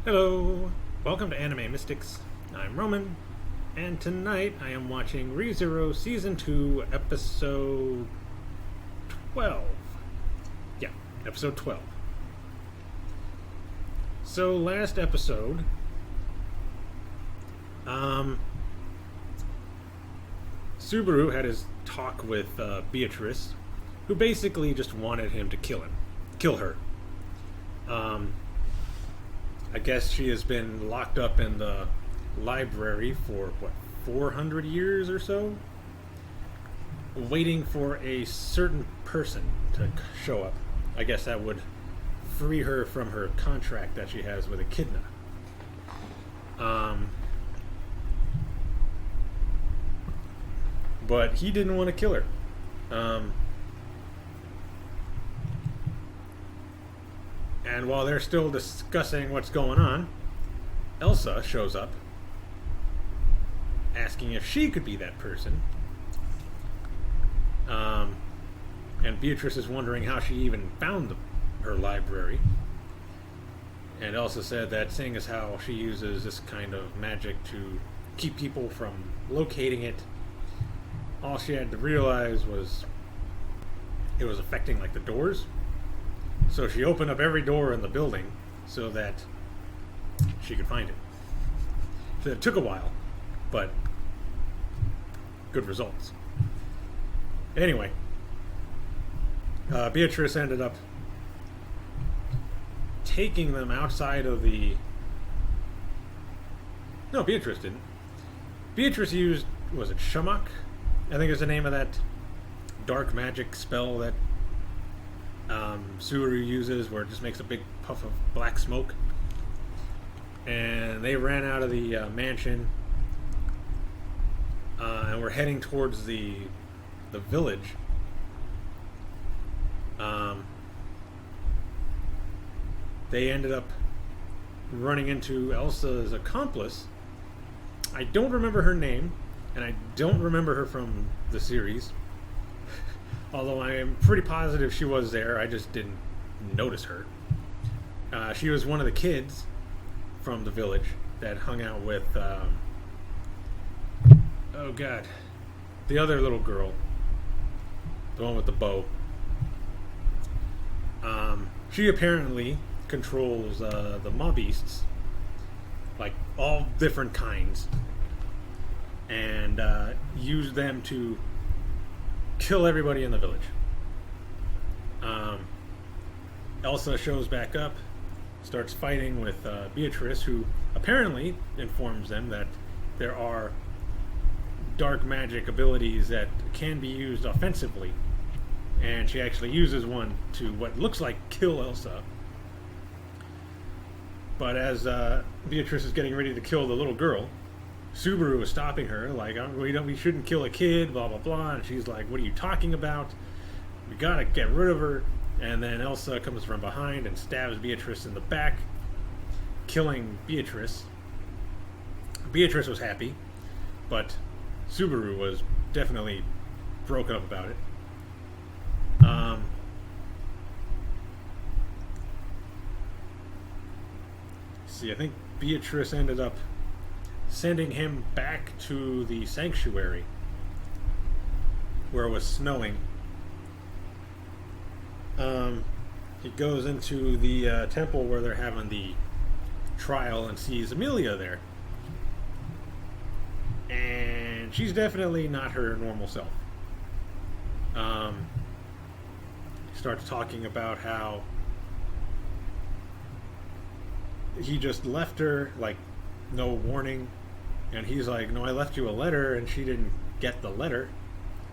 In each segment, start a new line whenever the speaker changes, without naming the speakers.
Hello, welcome to Anime Mystics. I'm Roman, and tonight I am watching ReZero Season 2, Episode 12. Yeah, Episode 12. So, last episode, Subaru had his talk with Beatrice, who basically just wanted him to kill her. I guess she has been locked up in the library for, 400 years or so? Waiting for a certain person to show up. I guess that would free her from her contract that she has with Echidna. But he didn't want to kill her. And while they're still discussing what's going on, Elsa shows up, asking if she could be that person. And Beatrice is wondering how she even found her library. And Elsa said that seeing as how she uses this kind of magic to keep people from locating it, all she had to realize was it was affecting like the doors. So she opened up every door in the building so that she could find it. So it took a while, but good results. Anyway, Beatrice ended up taking them outside of the... No, Beatrice didn't. Beatrice used, was it Shamak? I think is the name of that dark magic spell that Subaru uses, where it just makes a big puff of black smoke. And they ran out of the mansion and were heading towards the village. They ended up running into Elsa's accomplice. I don't remember her name, and I don't remember her from the series. Although I am pretty positive she was there, I just didn't notice her. She was one of the kids from the village that hung out with, oh god, the other little girl, the one with the bow. She apparently controls the mob beasts, like all different kinds, and used them to kill everybody in the village. Elsa shows back up, starts fighting with Beatrice, who apparently informs them that there are dark magic abilities that can be used offensively, and she actually uses one to what looks like kill Elsa. But as Beatrice is getting ready to kill the little girl, Subaru is stopping her, like, we shouldn't kill a kid, blah, blah, blah. And she's like, what are you talking about? We gotta get rid of her. And then Elsa comes from behind and stabs Beatrice in the back, killing Beatrice. Beatrice was happy, but Subaru was definitely broken up about it. See, I think Beatrice ended up sending him back to the sanctuary where it was snowing. He goes into the temple where they're having the trial and sees Amelia there. And she's definitely not her normal self. Starts talking about how he just left her, like, no warning. And he's like, no, I left you a letter, and she didn't get the letter.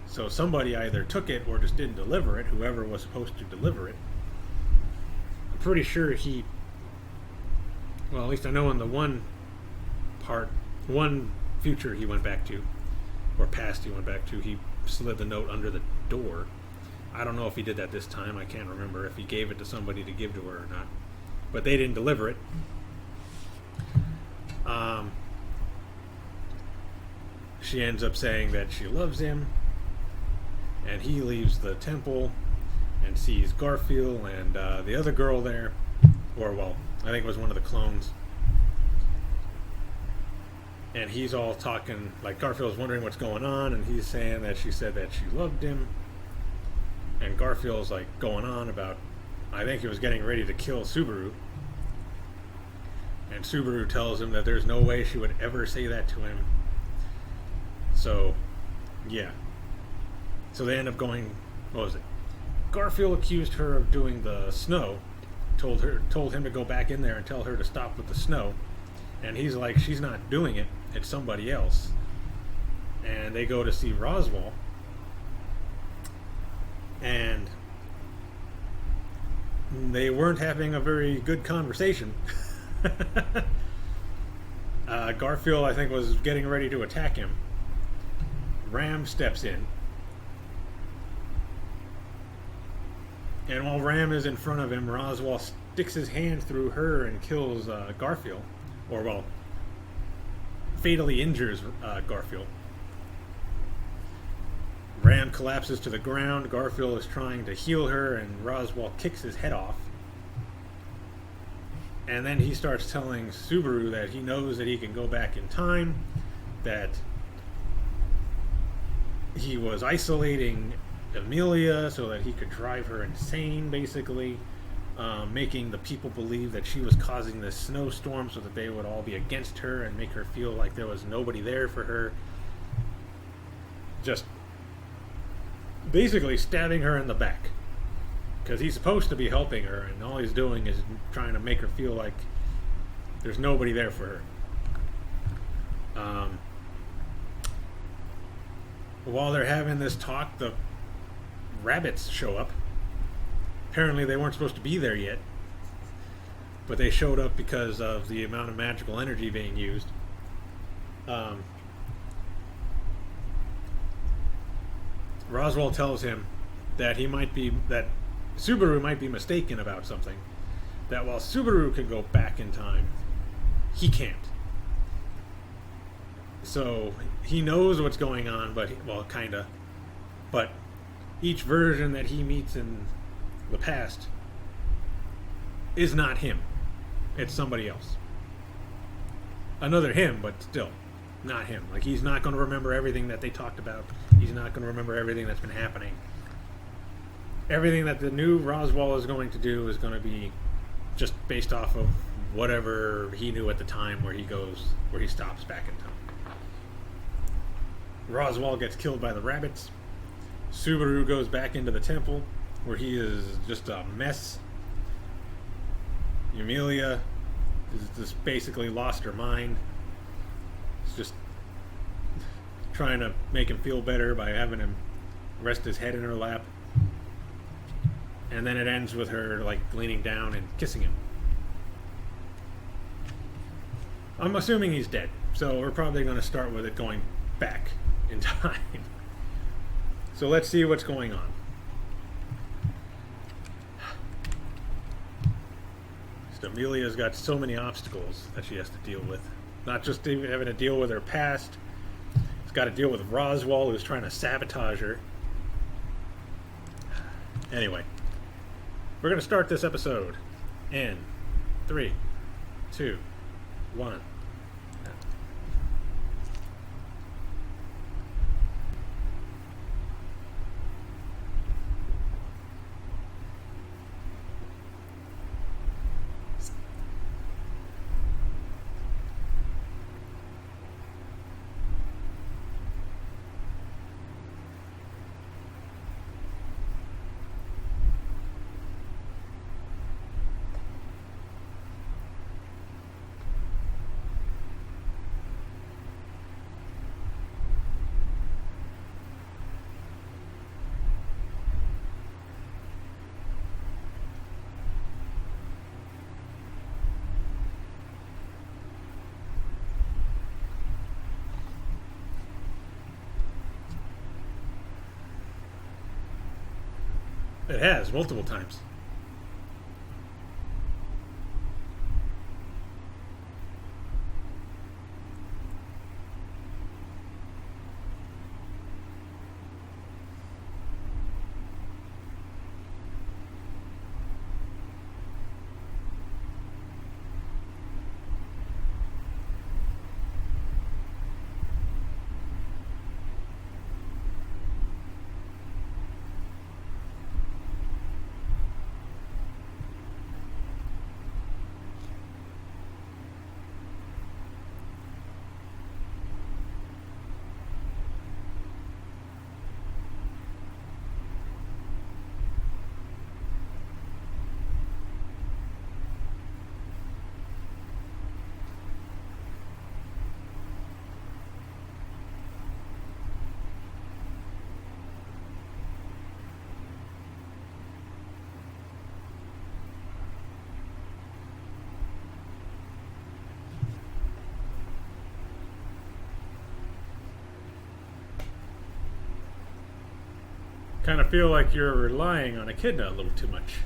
So somebody either took it or just didn't deliver it, whoever was supposed to deliver it. I'm pretty sure well, at least I know in the one future he went back to, or past he went back to, he slid the note under the door. I don't know if he did that this time. I can't remember if he gave it to somebody to give to her or not. But they didn't deliver it. She ends up saying that she loves him, and he leaves the temple and sees Garfield and the other girl there, or well, I think it was one of the clones. And he's all talking, like Garfield's wondering what's going on, and he's saying that she said that she loved him. And Garfield's like going on about, I think he was getting ready to kill Subaru. And Subaru tells him that there's no way she would ever say that to him. So, yeah. So they end up going, what was it? Garfield accused her of doing the snow, told him to go back in there and tell her to stop with the snow. And he's like, she's not doing it, it's somebody else. And they go to see Roswell. And they weren't having a very good conversation. Garfield, I think, was getting ready to attack him. Ram steps in. And while Ram is in front of him, Roswell sticks his hand through her and kills Garfield. Or, well, fatally injures Garfield. Ram collapses to the ground. Garfield is trying to heal her, and Roswell kicks his head off. And then he starts telling Subaru that he knows that he can go back in time, that he was isolating Amelia so that he could drive her insane, basically, making the people believe that she was causing this snowstorm so that they would all be against her and make her feel like there was nobody there for her. Just basically stabbing her in the back. Because he's supposed to be helping her, and all he's doing is trying to make her feel like there's nobody there for her. While they're having this talk, the rabbits show up. Apparently they weren't supposed to be there yet, but they showed up because of the amount of magical energy being used. Roswell tells him that Subaru might be mistaken about something. That while Subaru can go back in time, he can't. So he knows what's going on, but kinda. But each version that he meets in the past is not him. It's somebody else. Another him, but still not him. Like, he's not going to remember everything that they talked about. He's not going to remember everything that's been happening. Everything that the new Roswell is going to do is going to be just based off of whatever he knew at the time, where he stops back in time. Roswell gets killed by the rabbits. Subaru goes back into the temple, where he is just a mess. Amelia is just basically lost her mind. It's just trying to make him feel better by having him rest his head in her lap. And then it ends with her like leaning down and kissing him. I'm assuming he's dead, so we're probably going to start with it going back in time. So let's see what's going on. Amelia's got so many obstacles that she has to deal with. Not just even having to deal with her past. She's got to deal with Roswell, who's trying to sabotage her. Anyway, we're going to start this episode in 3, 2, 1. It has, multiple times. kind of feel like you're relying on Echidna a little too much.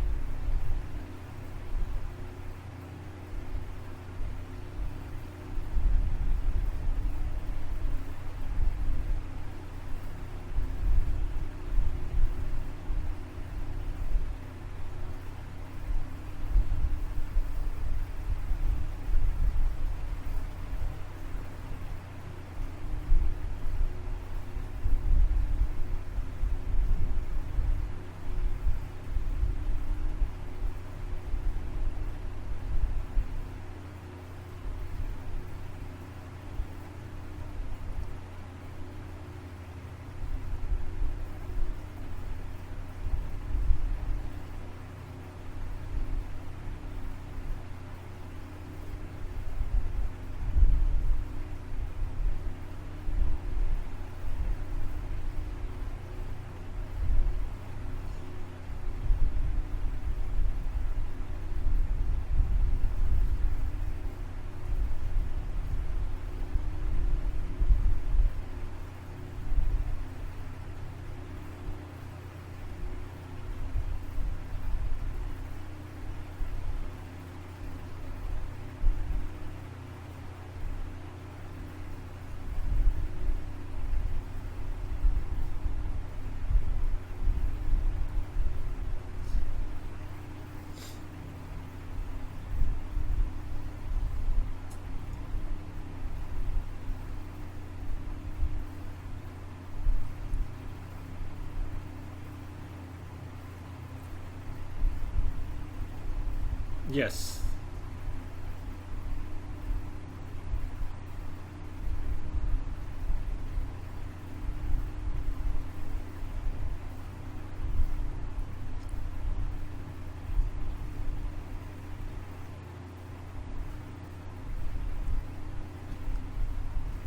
Yes.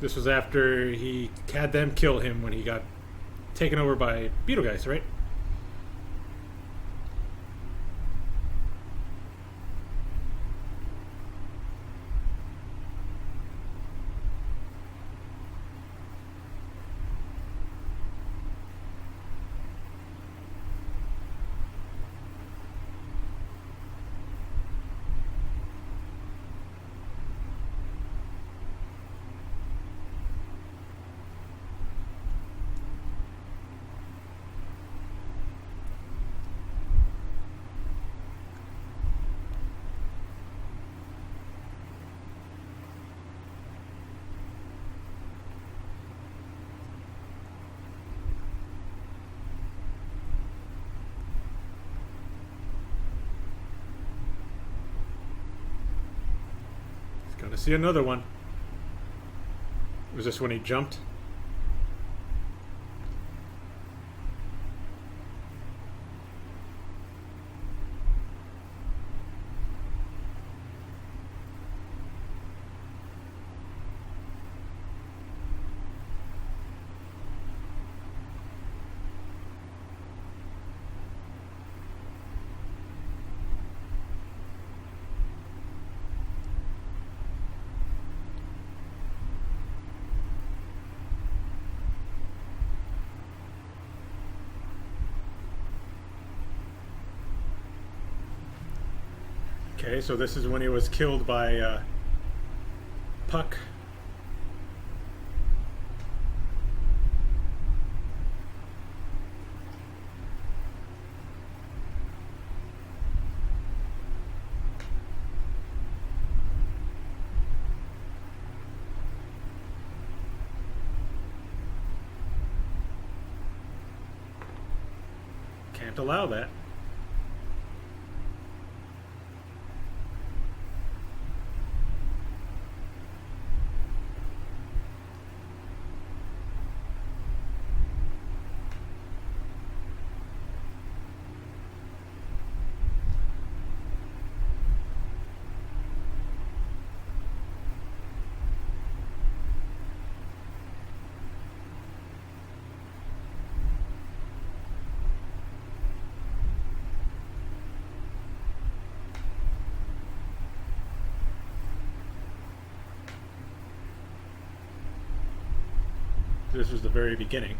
This was after he had them kill him when he got taken over by Beetlegeist, right? Gonna see another one. Was this when he jumped? Okay, so this is when he was killed by Puck. Can't allow that. This was the very beginning.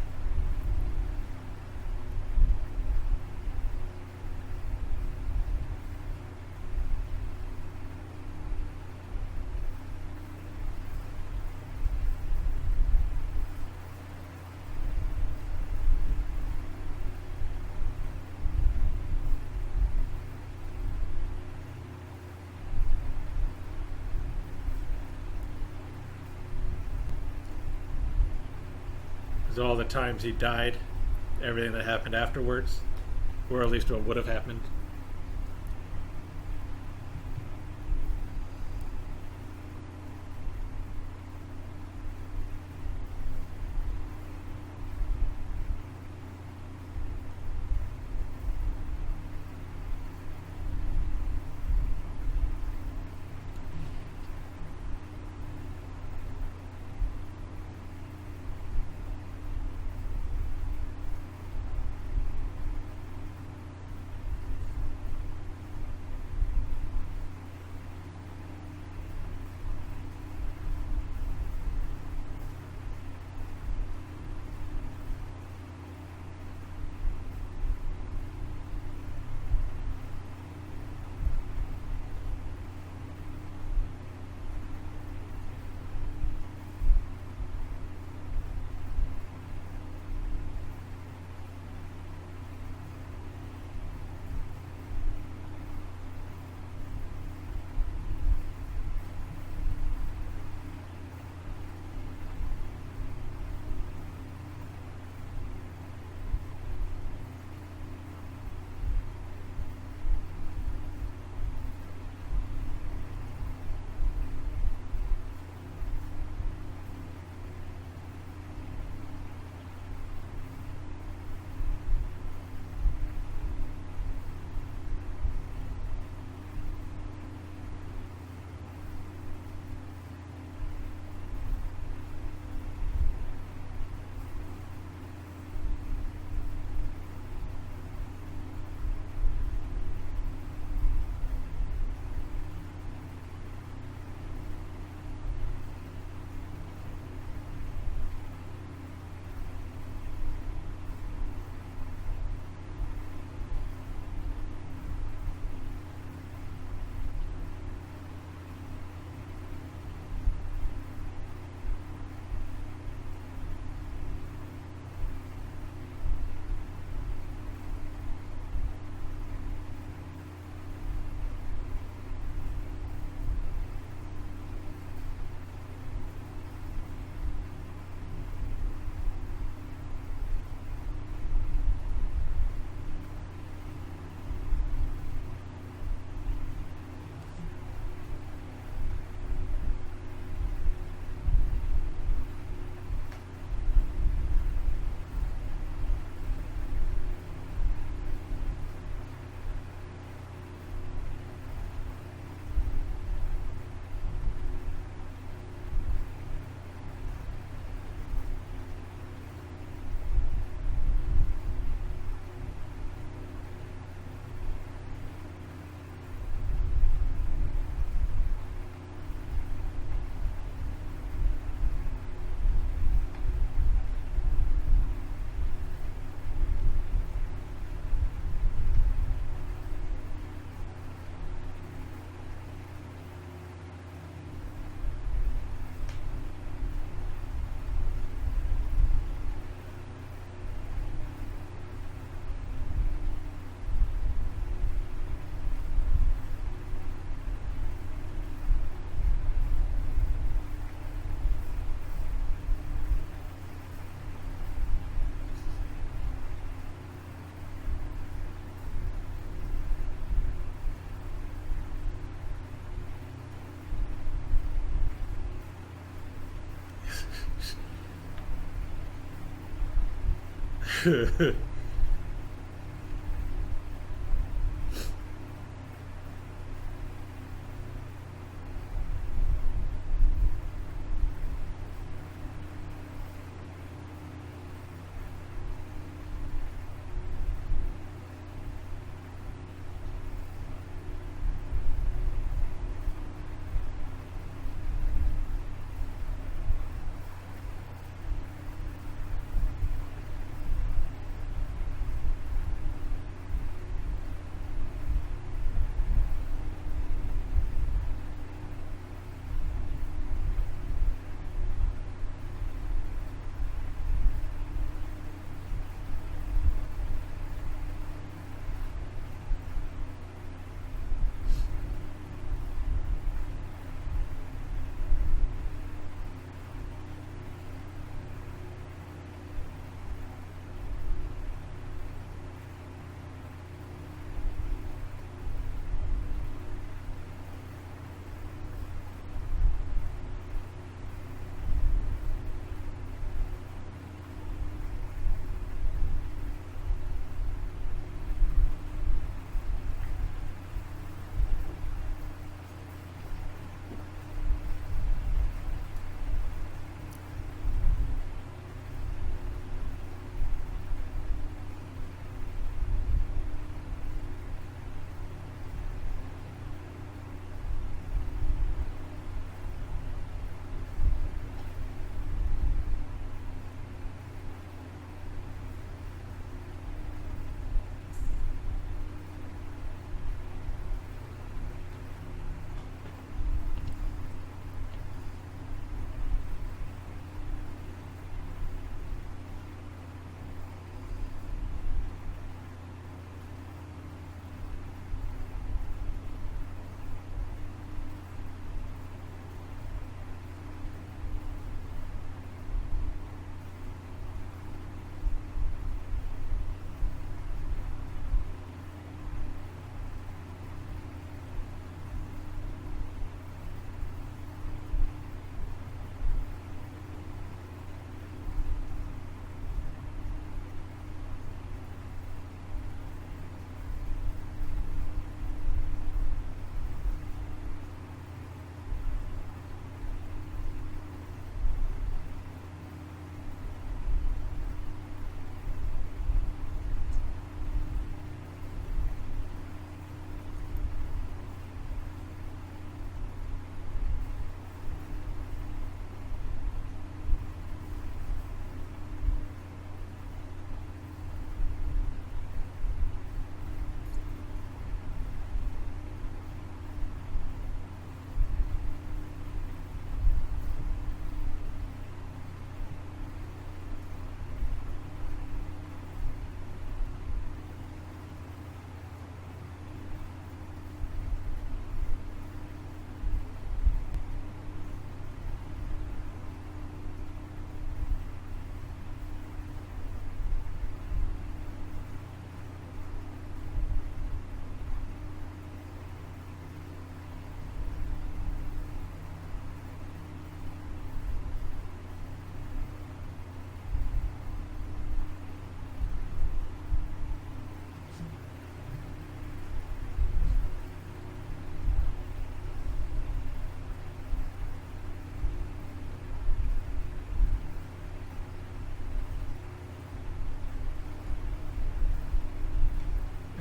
is all the times he died, everything that happened afterwards, or at least what would have happened.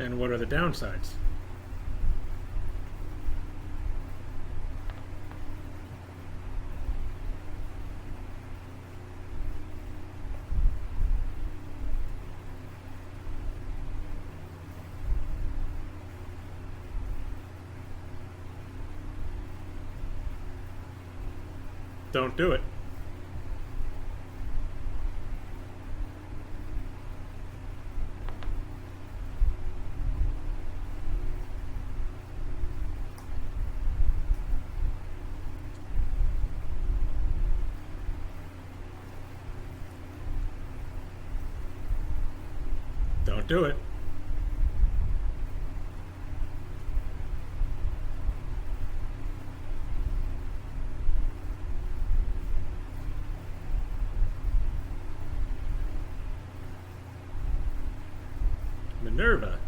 And what are the downsides? Don't do it. Don't do it. Minerva.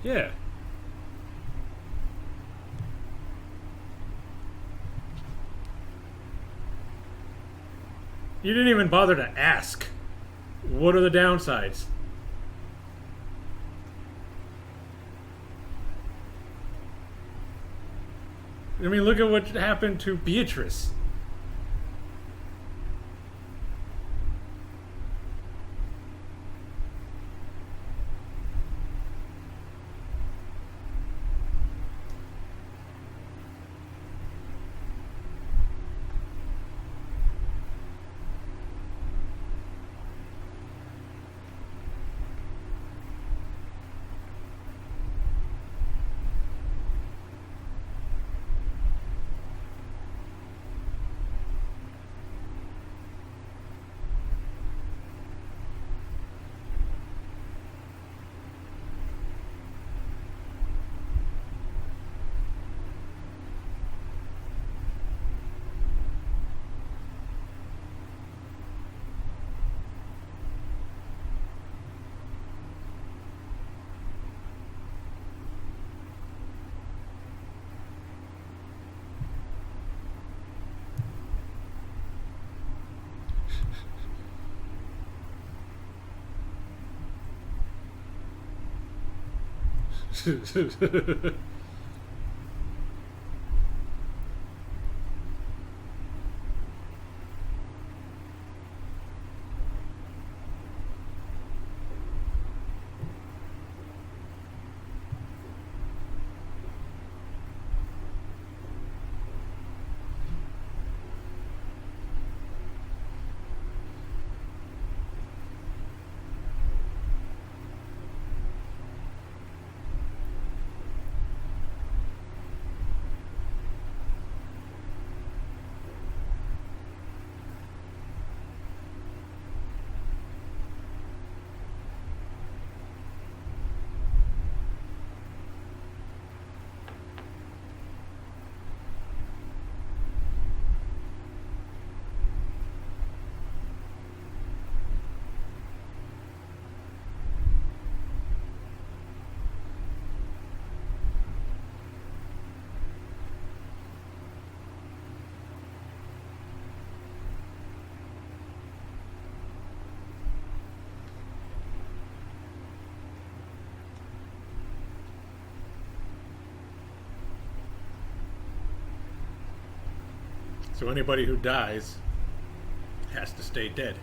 Yeah. You didn't even bother to ask. What are the downsides? I mean, look at what happened to Beatrice. So anybody who dies has to stay dead.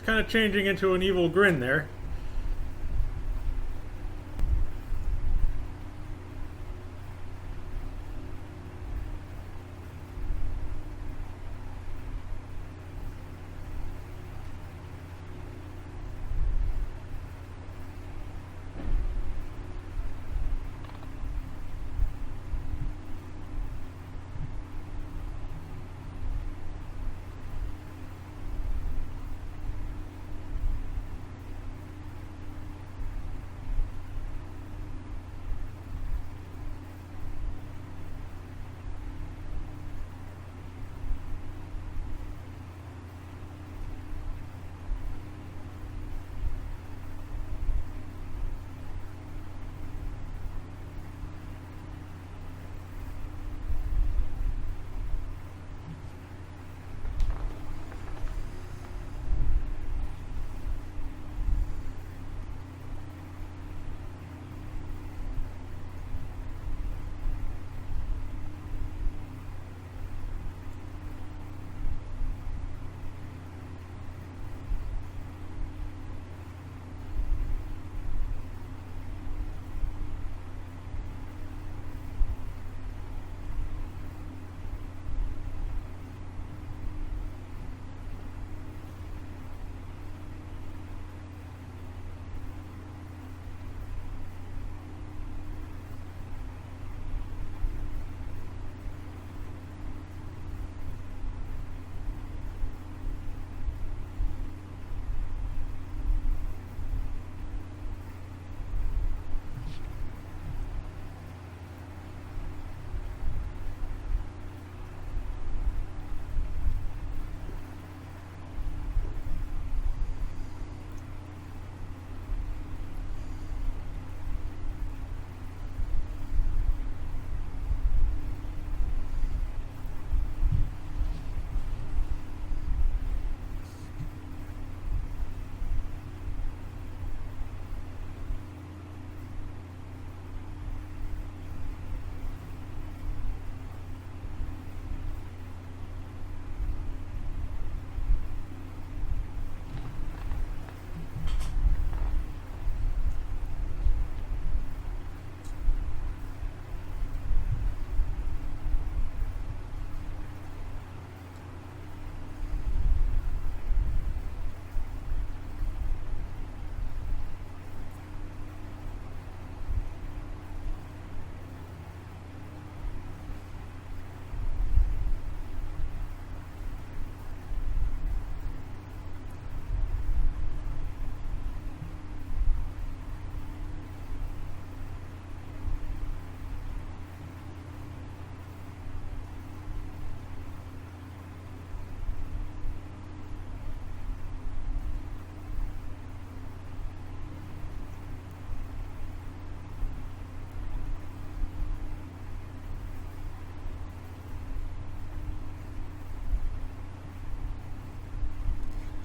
kind of changing into an evil grin there.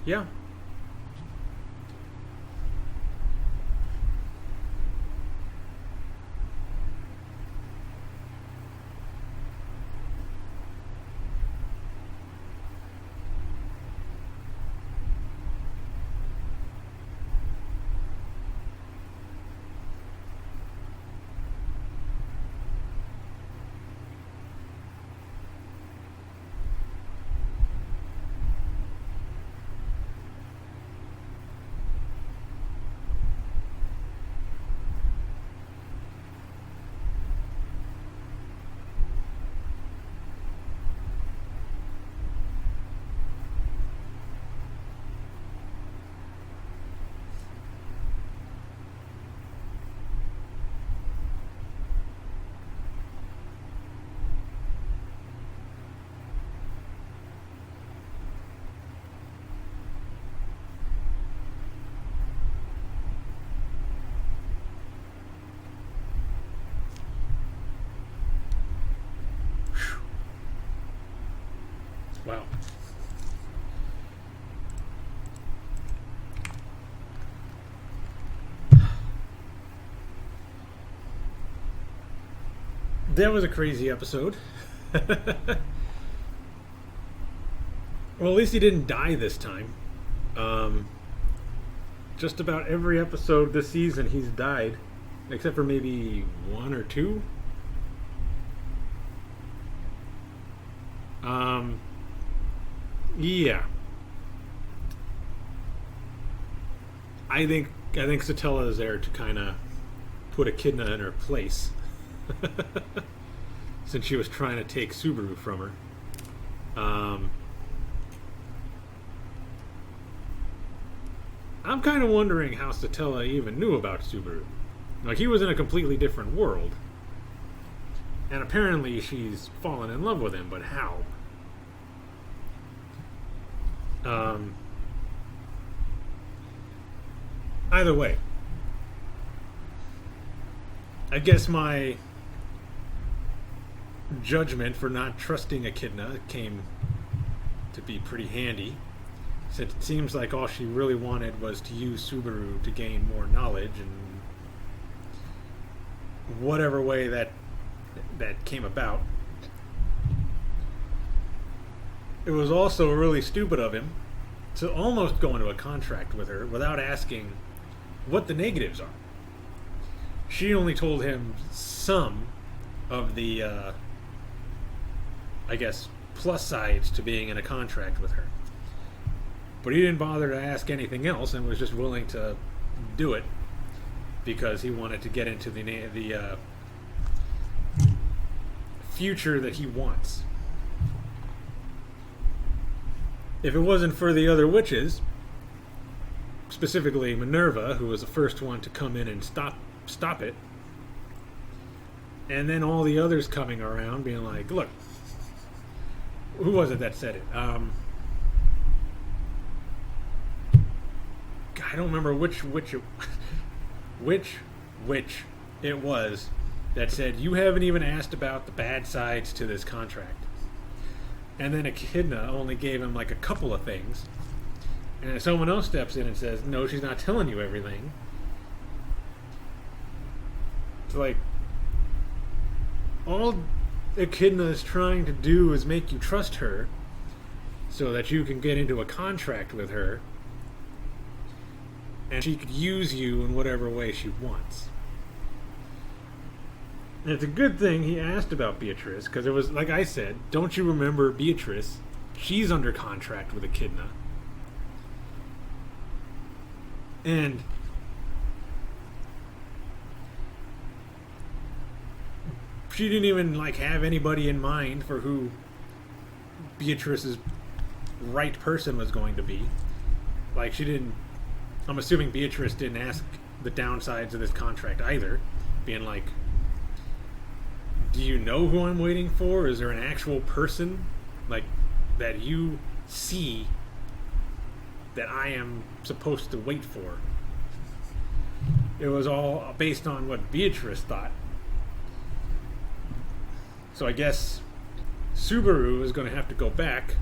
Yeah. Wow. That was a crazy episode. Well, at least he didn't die this time. Um, just about every episode this season, he's died, except for maybe one or two. Yeah. I think Satella is there to kind of put Echidna in her place, since she was trying to take Subaru from her. I'm kind of wondering how Satella even knew about Subaru. Like, he was in a completely different world, and apparently she's fallen in love with him, but how? Either way, I guess my judgment for not trusting Echidna came to be pretty handy, since it seems like all she really wanted was to use Subaru to gain more knowledge, and whatever way that came about. It was also really stupid of him to almost go into a contract with her without asking what the negatives are. She only told him some of the, I guess, plus sides to being in a contract with her. But he didn't bother to ask anything else and was just willing to do it because he wanted to get into the future that he wants. If it wasn't for the other witches, specifically Minerva, who was the first one to come in and stop it, and then all the others coming around being like, look, who was it that said it? I don't remember which witch it was that said, you haven't even asked about the bad sides to this contract. And then Echidna only gave him like a couple of things. And then someone else steps in and says, no, she's not telling you everything. It's like, all Echidna is trying to do is make you trust her so that you can get into a contract with her and she could use you in whatever way she wants. And it's a good thing he asked about Beatrice, because it was, like I said, don't you remember Beatrice? She's under contract with Echidna. And she didn't even have anybody in mind for who Beatrice's right person was going to be. She didn't. I'm assuming Beatrice didn't ask the downsides of this contract either, being like, do you know who I'm waiting for? Is there an actual person that you see that I am supposed to wait for? It was all based on what Beatrice thought. So I guess Subaru is going to have to go back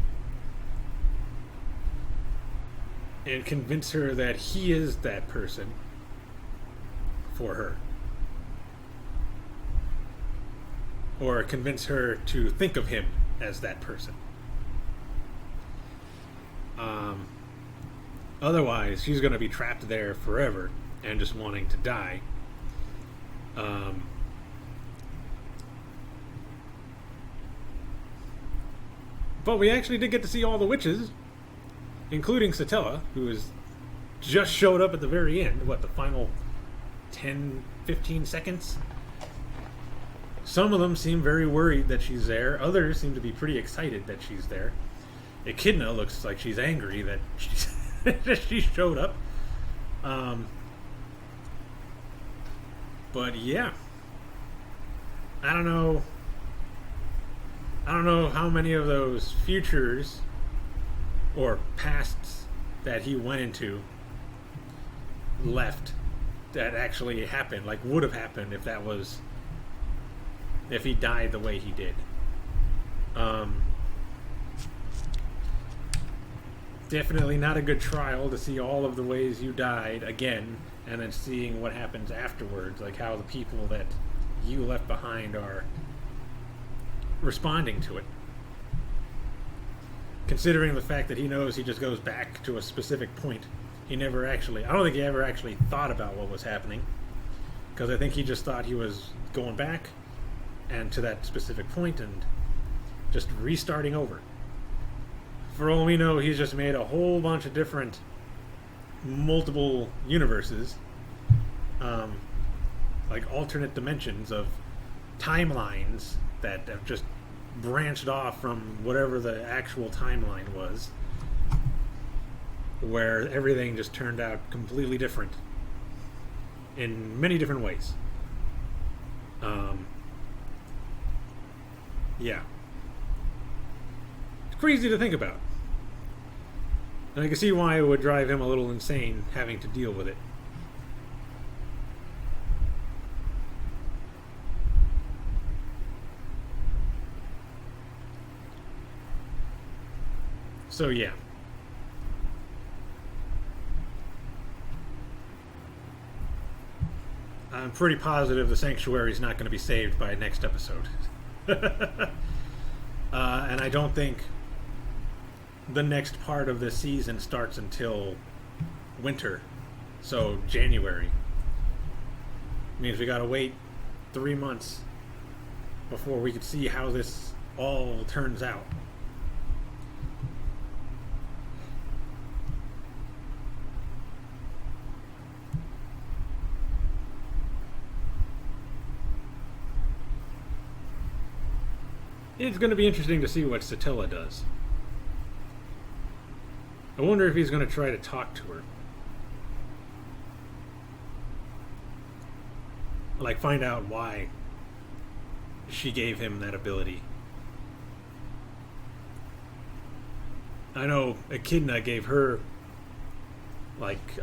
and convince her that he is that person for her. Or convince her to think of him as that person. Otherwise, she's going to be trapped there forever and just wanting to die. But we actually did get to see all the witches, including Satella, who has just showed up at the very end. The final 10, 15 seconds? Some of them seem very worried that she's there. Others seem to be pretty excited that she's there. Echidna looks like she's angry that she showed up. But yeah. I don't know how many of those futures or pasts that he went into left that actually happened, would have happened if he died the way he did. Definitely not a good trial to see all of the ways you died again and then seeing what happens afterwards, how the people that you left behind are responding to it. considering the fact that he knows he just goes back to a specific point. He never actually, I don't think he ever actually thought about what was happening, because I think he just thought he was going back and to that specific point and just restarting over. For all we know, he's just made a whole bunch of different multiple universes, like alternate dimensions of timelines that have just branched off from whatever the actual timeline was, where everything just turned out completely different in many different ways. Yeah. It's crazy to think about. And I can see why it would drive him a little insane having to deal with it. So yeah. I'm pretty positive the sanctuary is not going to be saved by next episode. And I don't think the next part of this season starts until winter. So January. Means we gotta wait 3 months before we can see how this all turns out. It's going to be interesting to see what Satilla does. I wonder if he's going to try to talk to her. Like, find out why she gave him that ability. I know Echidna gave her, like,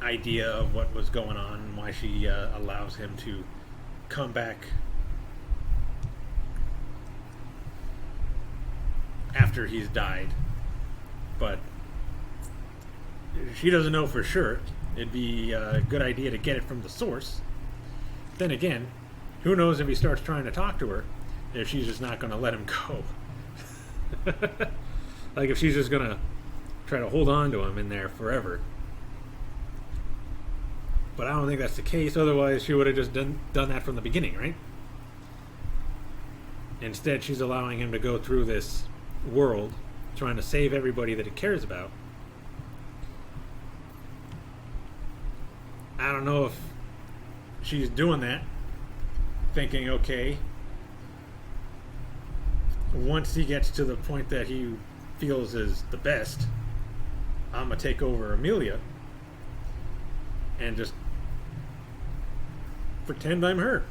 idea of what was going on and why she allows him to come back after he's died, but she doesn't know for sure. It'd be a good idea to get it from the source. Then again, who knows if he starts trying to talk to her, if she's just not going to let him go. Like if she's just going to try to hold on to him in there forever. But I don't think that's the case, otherwise she would have just done that from the beginning, right? Instead, she's allowing him to go through this world, trying to save everybody that he cares about. I don't know if she's doing that, thinking, okay, once he gets to the point that he feels is the best, I'm gonna take over Amelia and just pretend I'm her.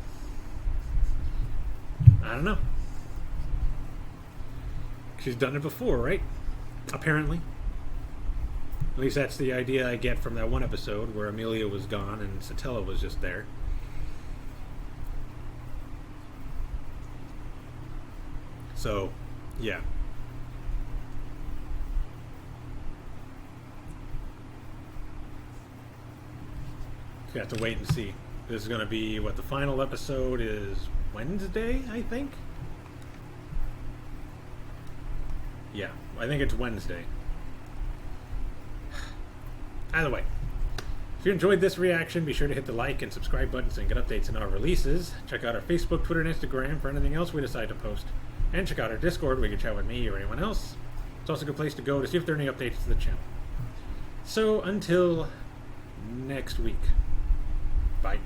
I don't know. She's done it before, right? Apparently. At least that's the idea I get from that one episode where Amelia was gone and Satilla was just there. So, yeah. You have to wait and see. This is going to be what the final episode is Wednesday, I think? Yeah, I think it's Wednesday. Either way, if you enjoyed this reaction, be sure to hit the like and subscribe buttons and get updates on our releases. Check out our Facebook, Twitter, and Instagram for anything else we decide to post. And check out our Discord where you can chat with me or anyone else. It's also a good place to go to see if there are any updates to the channel. So, until next week, bye.